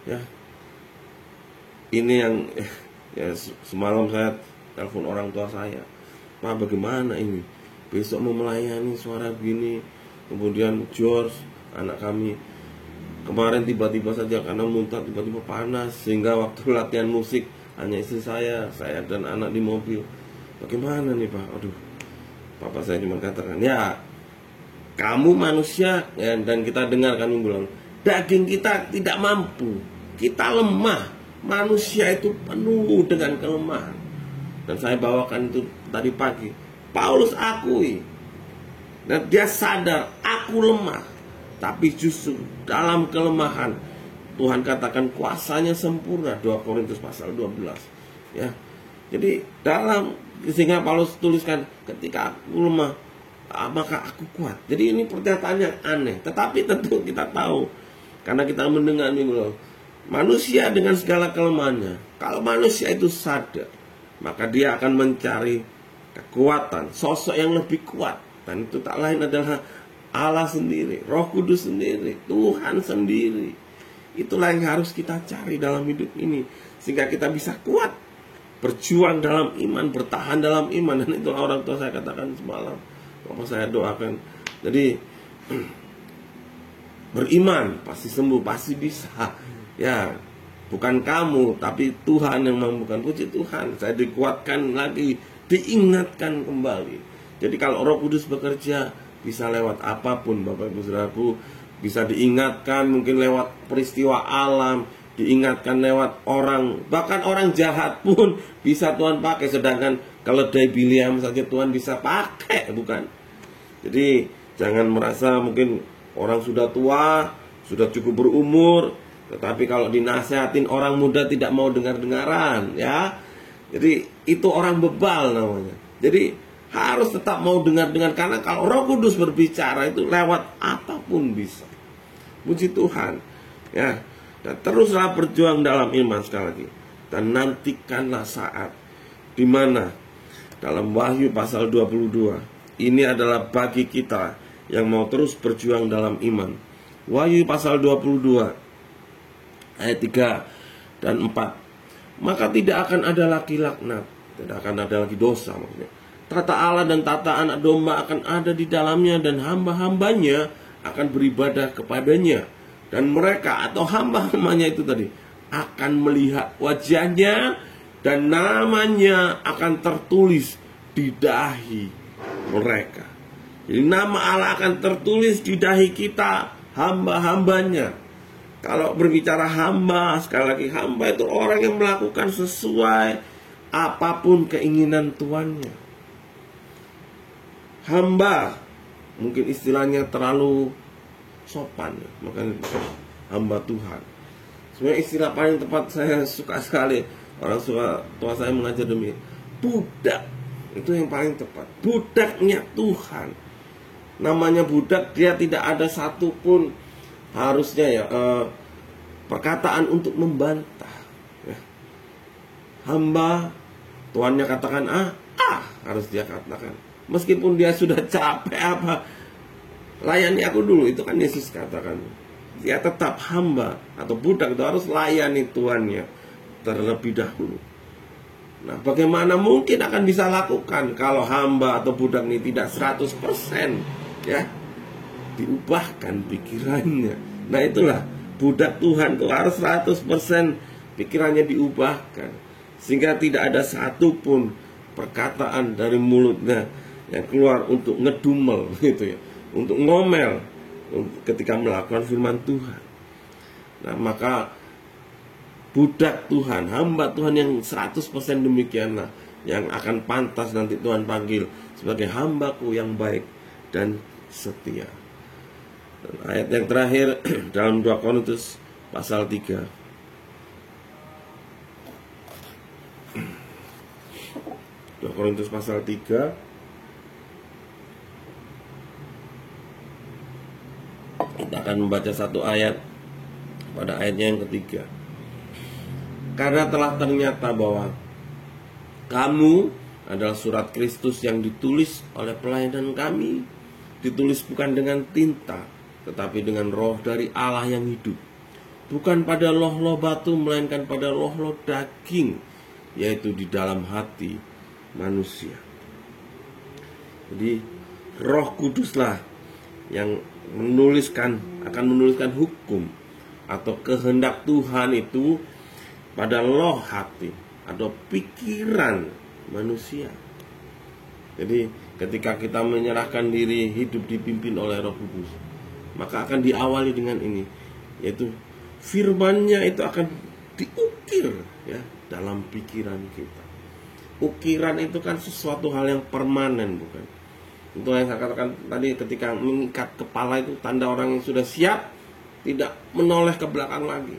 Ya. Ini yang ya semalam saya telepon orang tua saya. Pak, bagaimana ini? Besok mau melayani suara begini. Kemudian George, anak kami, kemarin tiba-tiba saja karena muntah, tiba-tiba panas, sehingga waktu latihan musik hanya istri saya dan anak di mobil. Bagaimana nih Pak? Aduh, Papa saya cuma katakan, ya kamu manusia ya, dan kita dengarkan minggu lalu, daging kita tidak mampu, kita lemah. Manusia itu penuh dengan kelemahan. Dan saya bawakan itu tadi pagi. Paulus akui, dan dia sadar aku lemah, tapi justru dalam kelemahan Tuhan katakan kuasanya sempurna. 2 Korintus pasal 12. Ya, jadi sehingga Paulus tuliskan, ketika aku lemah maka aku kuat. Jadi ini pernyataan yang aneh, tetapi tentu kita tahu karena kita mendengar minggu lalu, manusia dengan segala kelemahannya, kalau manusia itu sadar, maka dia akan mencari kekuatan, sosok yang lebih kuat. Dan itu tak lain adalah Allah sendiri, Roh Kudus sendiri, Tuhan sendiri. Itulah yang harus kita cari dalam hidup ini, sehingga kita bisa kuat, berjuang dalam iman, bertahan dalam iman. Dan itulah orang tua saya katakan semalam, Bapak saya doakan. Jadi beriman, pasti sembuh, pasti bisa. Ya, bukan kamu, tapi Tuhan yang mampukan. Puji Tuhan, saya dikuatkan lagi, diingatkan kembali. Jadi kalau Roh Kudus bekerja, bisa lewat apapun Bapak Ibu Saudaraku. Bisa diingatkan mungkin lewat peristiwa alam, diingatkan lewat orang, bahkan orang jahat pun bisa Tuhan pakai. Sedangkan keledai Biliam saja Tuhan bisa pakai, bukan? Jadi jangan merasa mungkin orang sudah tua, sudah cukup berumur, tetapi kalau dinasehatin orang muda tidak mau dengar-dengaran, ya. Jadi itu orang bebal namanya. Jadi harus tetap mau dengar-dengar, karena kalau Roh Kudus berbicara itu lewat apapun bisa. Puji Tuhan. Ya. Dan teruslah berjuang dalam iman sekali lagi. Dan nantikanlah saat di mana dalam Wahyu pasal 22, ini adalah bagi kita yang mau terus berjuang dalam iman. Wahyu pasal 22 ayat 3 dan 4. Maka tidak akan ada lagi laknat, tidak akan ada lagi dosa maksudnya. Tata Allah dan tata anak domba akan ada di dalamnya, dan hamba-hambanya akan beribadah kepadanya. Dan mereka atau hamba-hambanya itu tadi akan melihat wajahnya, dan namanya akan tertulis di dahi mereka. Jadi nama Allah akan tertulis di dahi kita, hamba-hambanya. Kalau berbicara hamba, sekali lagi hamba itu orang yang melakukan sesuai apapun keinginan tuannya. Hamba mungkin istilahnya terlalu sopan, makanya hamba Tuhan. Sebenarnya istilah paling tepat saya suka sekali, orang tua saya mengajar demi budak. Itu yang paling tepat, budaknya Tuhan. Namanya budak, dia tidak ada satupun harusnya ya perkataan untuk membantah ya. Hamba, tuannya katakan harus dia katakan, meskipun dia sudah capek apa, layani aku dulu. Itu kan Yesus katakan. Dia tetap hamba atau budak itu harus layani tuannya terlebih dahulu. Nah, bagaimana mungkin akan bisa lakukan kalau hamba atau budak ini tidak 100% ya diubahkan pikirannya. Nah, itulah budak Tuhan itu harus 100% pikirannya diubahkan, sehingga tidak ada satupun perkataan dari mulutnya yang keluar untuk ngedumel gitu ya, untuk ngomel ketika melakukan firman Tuhan. Nah, maka budak Tuhan, hamba Tuhan yang 100% demikianlah yang akan pantas nanti Tuhan panggil sebagai hambaku yang baik dan setia. Dan ayat yang terakhir dalam 2 Korintus pasal 3. 2 Korintus pasal 3 kita akan membaca satu ayat pada ayatnya yang ketiga. Karena telah ternyata bahwa kamu adalah surat Kristus yang ditulis oleh pelayan kami, ditulis bukan dengan tinta, tetapi dengan roh dari Allah yang hidup, bukan pada loh-loh batu, melainkan pada loh-loh daging, yaitu di dalam hati manusia. Jadi Roh Kuduslah yang akan menuliskan hukum atau kehendak Tuhan itu pada loh hati atau pikiran manusia. Jadi ketika kita menyerahkan diri hidup dipimpin oleh Roh Kudus, maka akan diawali dengan ini, yaitu firman-Nya itu akan diukir ya dalam pikiran kita. Ukiran itu kan sesuatu hal yang permanen, bukan? Itu yang saya katakan tadi, ketika mengikat kepala itu tanda orang yang sudah siap, tidak menoleh ke belakang lagi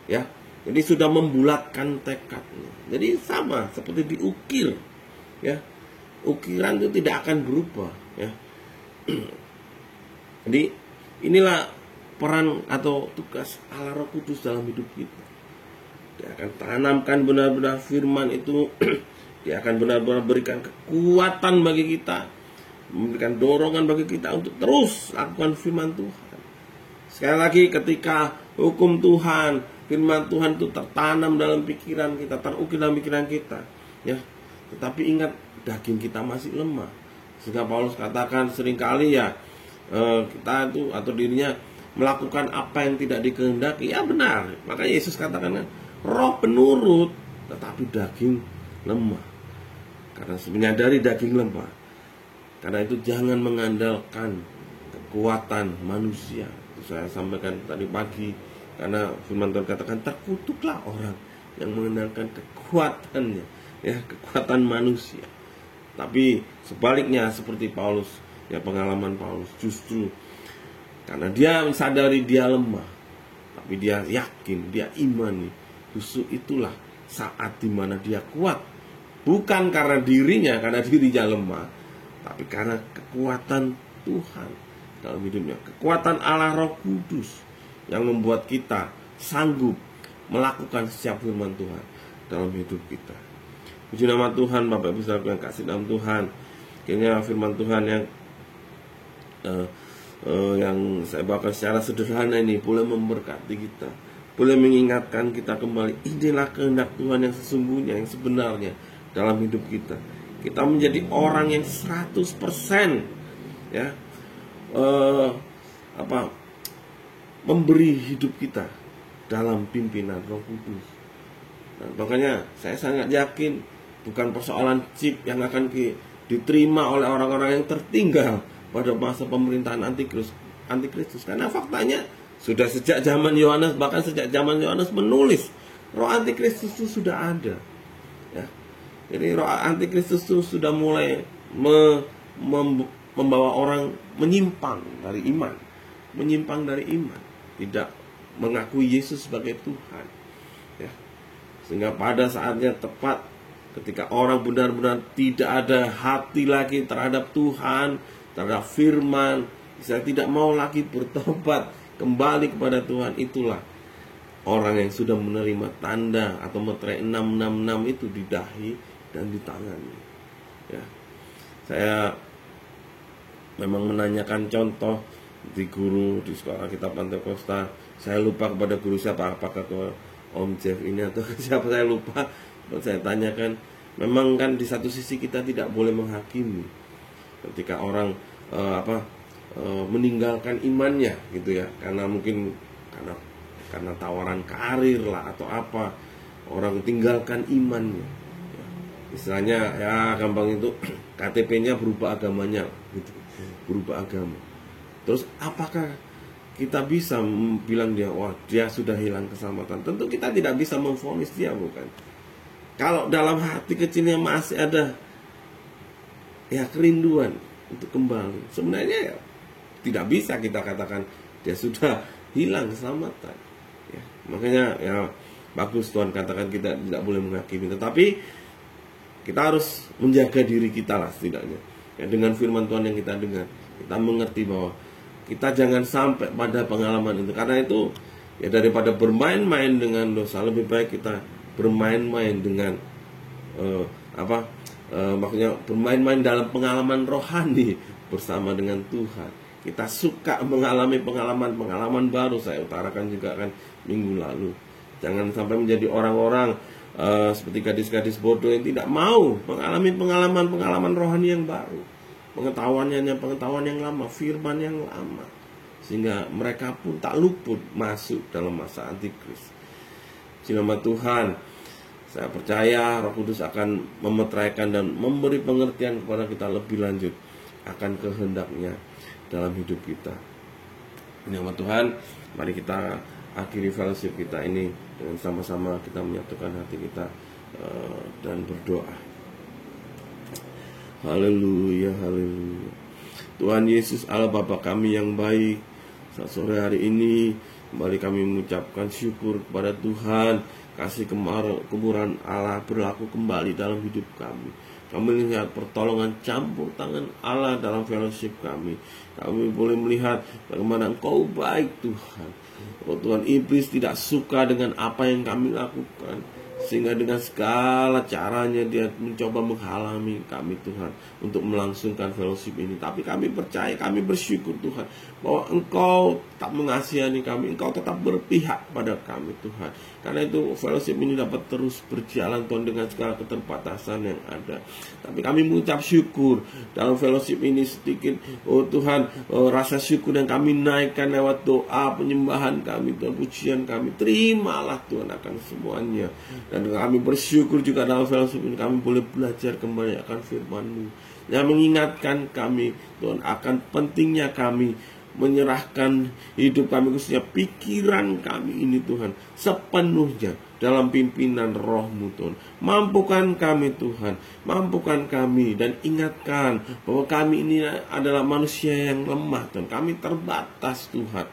ya. Jadi sudah membulatkan tekadnya. Jadi sama seperti diukir ya. Ukiran itu tidak akan berubah ya. Jadi inilah peran atau tugas Allah Roh Kudus dalam hidup kita. Dia akan tanamkan benar-benar firman itu. Dia akan benar-benar berikan kekuatan bagi kita, memberikan dorongan bagi kita untuk terus lakukan firman Tuhan. Sekali lagi, ketika hukum Tuhan, firman Tuhan itu tertanam dalam pikiran kita, terukir dalam pikiran kita ya. Tetapi ingat, daging kita masih lemah. Sehingga Paulus katakan seringkali ya kita itu atau dirinya melakukan apa yang tidak dikehendaki. Ya benar. Makanya Yesus katakan, roh penurut tetapi daging lemah. Karena menyadari daging lemah. Karena itu jangan mengandalkan kekuatan manusia. Itu saya sampaikan tadi pagi. Karena firman Tuhan katakan, terkutuklah orang yang mengandalkan kekuatannya ya, kekuatan manusia. Tapi sebaliknya seperti Paulus ya, pengalaman Paulus justru karena dia sadari dia lemah, tapi dia yakin, dia imani, justru itulah saat dimana dia kuat. Bukan karena dirinya, karena dirinya lemah, tapi karena kekuatan Tuhan dalam hidupnya. Kekuatan Allah Roh Kudus yang membuat kita sanggup melakukan setiap firman Tuhan dalam hidup kita. Puji nama Tuhan, Bapak Ibu Saudara yang kasih dalam Tuhan. Kiranya firman Tuhan yang yang saya bawakan secara sederhana ini boleh memberkati kita, boleh mengingatkan kita kembali, inilah kehendak Tuhan yang sesungguhnya, yang sebenarnya dalam hidup kita. Kita menjadi orang yang 100% ya, memberi hidup kita dalam pimpinan Roh Kudus. Nah, makanya saya sangat yakin bukan persoalan chip yang akan diterima oleh orang-orang yang tertinggal pada masa pemerintahan antikristus. Karena faktanya sudah sejak zaman Yohanes, bahkan sejak zaman Yohanes menulis, roh antikristus itu sudah ada. Ya. Jadi roh antikristus itu sudah mulai membawa orang menyimpang dari iman, tidak mengakui Yesus sebagai Tuhan. Ya. Sehingga pada saatnya tepat, ketika orang benar-benar tidak ada hati lagi terhadap Tuhan, terhadap firman, saya tidak mau lagi bertobat kembali kepada Tuhan, itulah orang yang sudah menerima tanda atau meterai 666 itu di dahi dan di tangannya. Ya. Saya memang menanyakan contoh di guru di sekolah kita Pantekosta. Saya lupa kepada guru siapa, apakah ke Om Jeff ini atau siapa, saya lupa. Saya tanyakan, memang kan di satu sisi kita tidak boleh menghakimi ketika orang meninggalkan imannya gitu ya, karena mungkin karena tawaran karir lah atau apa, orang tinggalkan imannya ya. Istilahnya ya gampang itu KTP-nya berubah agamanya gitu, berubah agama. Terus apakah kita bisa bilang dia, wah dia sudah hilang keselamatan? Tentu kita tidak bisa memvonis dia, bukan. Kalau dalam hati kecilnya masih ada ya kerinduan untuk kembali, sebenarnya ya tidak bisa kita katakan dia sudah hilang keselamatan. Ya, makanya ya bagus Tuhan katakan kita tidak boleh menghakimi, tetapi kita harus menjaga diri kita lah setidaknya. Ya, dengan firman Tuhan yang kita dengar, kita mengerti bahwa kita jangan sampai pada pengalaman itu. Karena itu ya daripada bermain-main dengan dosa, lebih baik kita bermain-main dengan maksudnya bermain-main dalam pengalaman rohani bersama dengan Tuhan. Kita suka mengalami pengalaman baru. Saya utarakan juga kan minggu lalu. Jangan sampai menjadi orang-orang seperti gadis-gadis bodoh yang tidak mau mengalami pengalaman rohani yang baru. Pengetahuan yang lama, firman yang lama, sehingga mereka pun tak luput masuk dalam masa antikris. Nama Tuhan, saya percaya Roh Kudus akan memeteraikan dan memberi pengertian kepada kita lebih lanjut akan kehendaknya dalam hidup kita. Nama Tuhan, mari kita akhiri fellowship kita ini dengan sama-sama kita menyatukan hati kita dan berdoa. Haleluya, haleluya. Tuhan Yesus Allah Bapa kami yang baik, saat sore hari ini kembali kami mengucapkan syukur kepada Tuhan. Kasih kemurahan Allah berlaku kembali dalam hidup kami. Kami melihat pertolongan campur tangan Allah dalam fellowship kami. Kami boleh melihat bagaimana Engkau baik Tuhan. Oh Tuhan, iblis tidak suka dengan apa yang kami lakukan, sehingga dengan segala caranya dia mencoba menghalangi kami Tuhan untuk melangsungkan fellowship ini. Tapi kami percaya, kami bersyukur Tuhan bahwa Engkau tetap mengasihani kami, Engkau tetap berpihak pada kami Tuhan. Karena itu fellowship ini dapat terus berjalan Tuhan dengan segala keterbatasan yang ada. Tapi kami mengucap syukur dalam fellowship ini sedikit, oh Tuhan, rasa syukur yang kami naikkan lewat doa, penyembahan kami Tuhan, pujian kami, terimalah Tuhan akan semuanya. Dan kami bersyukur juga dalam fellowship ini kami boleh belajar kembali akan firman-Mu yang mengingatkan kami Tuhan akan pentingnya kami menyerahkan hidup kami, khususnya pikiran kami ini Tuhan, sepenuhnya dalam pimpinan Roh-Mu Tuhan. Mampukan kami Tuhan, mampukan kami, dan ingatkan bahwa kami ini adalah manusia yang lemah Tuhan. Kami terbatas Tuhan.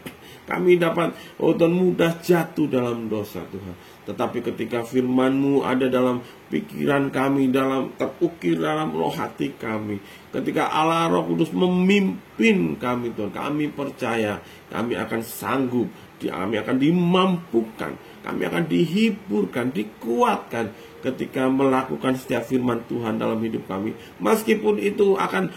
Kami dapat Tuhan mudah jatuh dalam dosa Tuhan. Tetapi ketika firman-Mu ada dalam pikiran kami, terukir dalam roh hati kami, ketika Allah Roh Kudus memimpin kami Tuhan, kami percaya kami akan sanggup, kami akan dimampukan, kami akan dihiburkan, dikuatkan ketika melakukan setiap firman Tuhan dalam hidup kami. Meskipun itu akan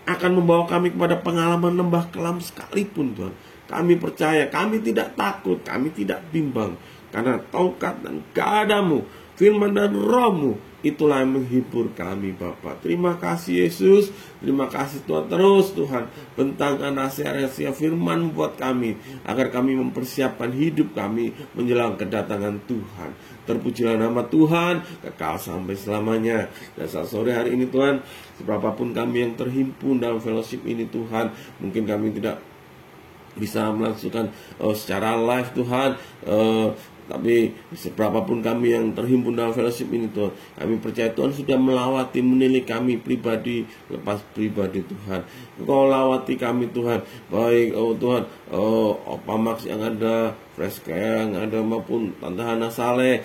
akan membawa kami kepada pengalaman lembah kelam sekalipun Tuhan. Kami percaya, kami tidak takut, kami tidak bimbang. Karena tongkat dan gadamu, firman dan rohmu, itulah yang menghibur kami Bapa. Terima kasih Yesus. Terima kasih Tuhan. Terus Tuhan bentangkan rahasia-rahasia firman buat kami, agar kami mempersiapkan hidup kami menjelang kedatangan Tuhan. Terpujilah nama Tuhan kekal sampai selamanya. Dan saat sore hari ini Tuhan, seberapapun kami yang terhimpun dalam fellowship ini Tuhan, mungkin kami tidak bisa melangsungkan secara live Tuhan, tapi seberapapun kami yang terhimpun dalam fellowship ini Tuhan, kami percaya Tuhan sudah melawati, menilai kami pribadi lepas pribadi Tuhan. Engkau lawati kami Tuhan, baik Tuhan, Opa Max yang ada, Fresh Care yang ada, maupun Tante Hana Saleh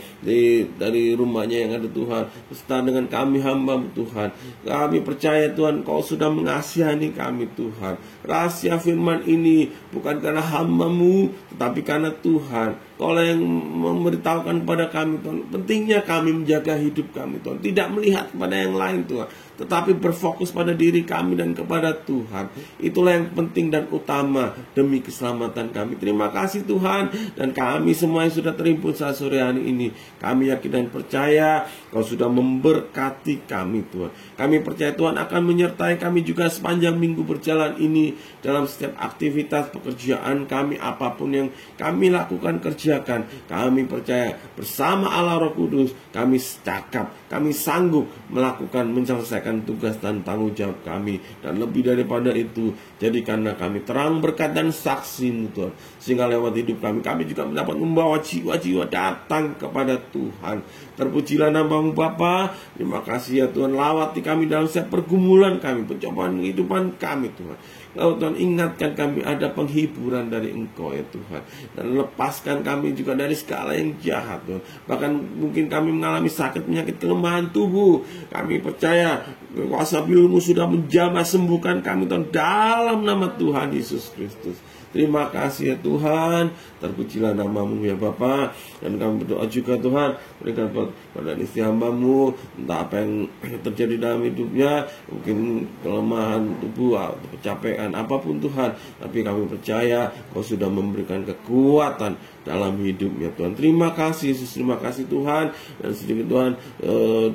dari rumahnya yang ada Tuhan, beserta dengan kami hamba Tuhan. Kami percaya Tuhan Kau sudah mengasihani kami Tuhan. Rahasia firman ini bukan karena hamba-Mu, tetapi karena Tuhan Kau yang memberitahukan kepada kami Tuhan. Pentingnya kami menjaga hidup kami Tuhan, tidak melihat kepada yang lain Tuhan, tetapi berfokus pada diri kami dan kepada Tuhan. Itulah yang penting dan utama demi keselamatan kami. Terima kasih Tuhan. Dan kami semua yang sudah terhimpun saat sore hari ini, kami yakin dan percaya Kau sudah memberkati kami Tuhan. Kami percaya Tuhan akan menyertai kami juga sepanjang minggu berjalan ini, dalam setiap aktivitas pekerjaan kami, apapun yang kami lakukan kerjakan. Kami percaya bersama Allah Roh Kudus kami cakap, kami sanggup melakukan, menyelesaikan tugas dan tanggung jawab kami. Dan lebih daripada itu, jadikanlah kami terang, berkat dan saksi-Mu Tuhan, sehingga lewat hidup kami juga mendapat membawa jiwa-jiwa datang kepada Tuhan. Terpujilah nama-Mu Bapa. Terima kasih ya Tuhan, lawati kami dalam setiap pergumulan kami, pencobaan kehidupan kami Tuhan. Lalu Tuhan ingatkan kami ada penghiburan dari Engkau ya Tuhan, dan lepaskan kami juga dari segala yang jahat Tuhan. Bahkan mungkin kami mengalami sakit, penyakit, kelemahan tubuh, kami percaya kuasa biru-Mu sudah menjamah, sembuhkan kami Tuhan, dalam nama Tuhan Yesus Kristus. Terima kasih ya Tuhan. Terpujilah nama-Mu ya Bapa. Dan kami berdoa juga Tuhan, berikan pada istri hamba-Mu, entah apa yang terjadi dalam hidupnya, mungkin kelemahan tubuh atau kecapean, apapun Tuhan, tapi kami percaya Kau sudah memberikan kekuatan dalam hidupnya Tuhan. Terima kasih Yesus, terima kasih Tuhan. Dan sedikit Tuhan,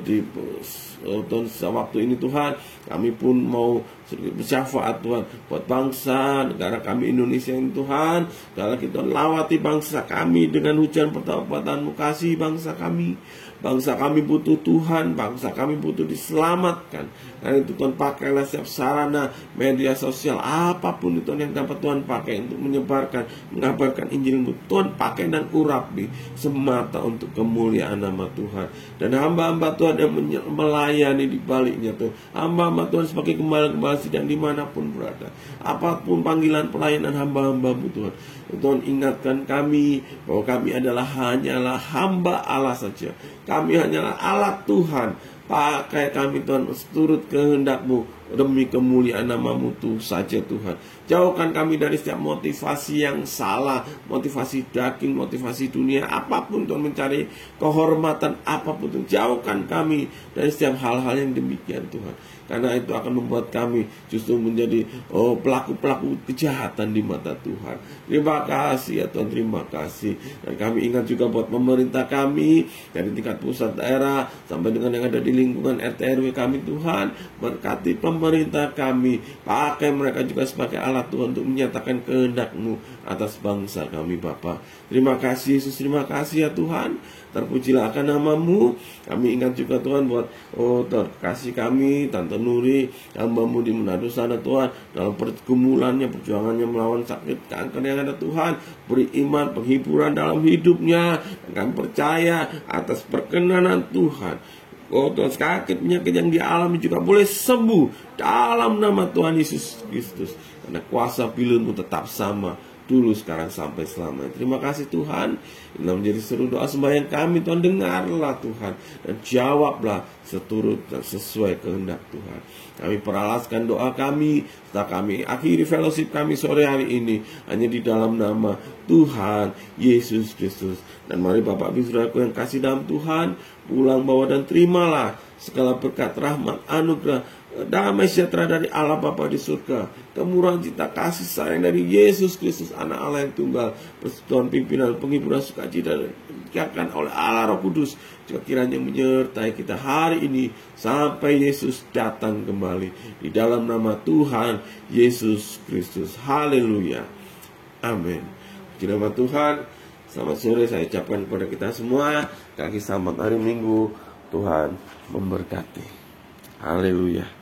di waktu ini Tuhan, kami pun mau sedikit bersyafaat Tuhan buat bangsa negara kami Indonesia ini Tuhan. Segala kita lawati bangsa kami dengan hujan pertobatan-Mu, kasih bangsa kami. Bangsa kami butuh Tuhan, bangsa kami butuh diselamatkan. Karena itu Tuhan, pakailah setiap sarana media sosial, apapun itu yang dapat Tuhan pakai untuk menyebarkan, mengabarkan Injil-Mu. Tuhan pakai dan urapi semata untuk kemuliaan nama Tuhan. Dan hamba-hamba Tuhan yang melayani di baliknya Tuhan, hamba-hamba Tuhan sebagai gembala-gembala sidang dimanapun berada, apapun panggilan pelayanan hamba-hamba-Mu Tuhan, Tuhan ingatkan kami bahwa kami hanyalah hamba Allah saja. Kami hanyalah alat Tuhan. Pakai kami Tuhan seturut kehendak-Mu demi kemuliaan nama-Mu Tuhan saja Tuhan. Jauhkan kami dari setiap motivasi yang salah, motivasi daging, motivasi dunia, apapun Tuhan, mencari kehormatan apapun Tuhan. Jauhkan kami dari setiap hal-hal yang demikian Tuhan. Karena itu akan membuat kami justru menjadi pelaku-pelaku kejahatan di mata Tuhan. Terima kasih ya Tuhan, terima kasih. Dan kami ingat juga buat pemerintah kami, dari tingkat pusat, daerah, sampai dengan yang ada di lingkungan RT RW kami Tuhan. Berkati pemerintah kami, pakai mereka juga sebagai alat Tuhan untuk menyatakan kehendak-Mu atas bangsa kami Bapa. Terima kasih Yesus, terima kasih ya Tuhan. Terpujilah akan nama-Mu. Kami ingat juga Tuhan buat terkasih kami Tante Nuri, hamba-Mu di Manado sana Tuhan, dalam pergumulannya, perjuangannya melawan sakit kanker yang ada Tuhan. Beri iman, penghiburan dalam hidupnya, dan kami percaya atas perkenanan Tuhan, Tuhan, sakit penyakit yang dialami juga boleh sembuh dalam nama Tuhan Yesus Kristus. Karena kuasa pilihan-Mu tetap sama, dulu, sekarang, sampai selamanya. Terima kasih Tuhan. Inilah menjadi seru doa sembahyang kami Tuhan. Dengarlah Tuhan, dan jawablah seturut dan sesuai kehendak Tuhan. Kami peralaskan doa kami, setelah kami akhiri fellowship kami sore hari ini, hanya di dalam nama Tuhan Yesus Kristus. Dan mari Bapak Ibu Saudaraku yang kasih dalam Tuhan, pulang bawa dan terimalah segala berkat, rahmat, anugerah, damai sejahtera dari Allah Bapa di surga, kemurahan cinta kasih sayang dari Yesus Kristus anak Allah yang tunggal, persekutuan pimpinan penghiburan sukacita diberikan oleh Allah Roh Kudus juga kiranya menyertai kita hari ini sampai Yesus datang kembali, di dalam nama Tuhan Yesus Kristus. Haleluya, amin. Di nama Tuhan, selamat sore saya ucapkan kepada kita semua. Kaki selamat hari Minggu, Tuhan memberkati. Haleluya.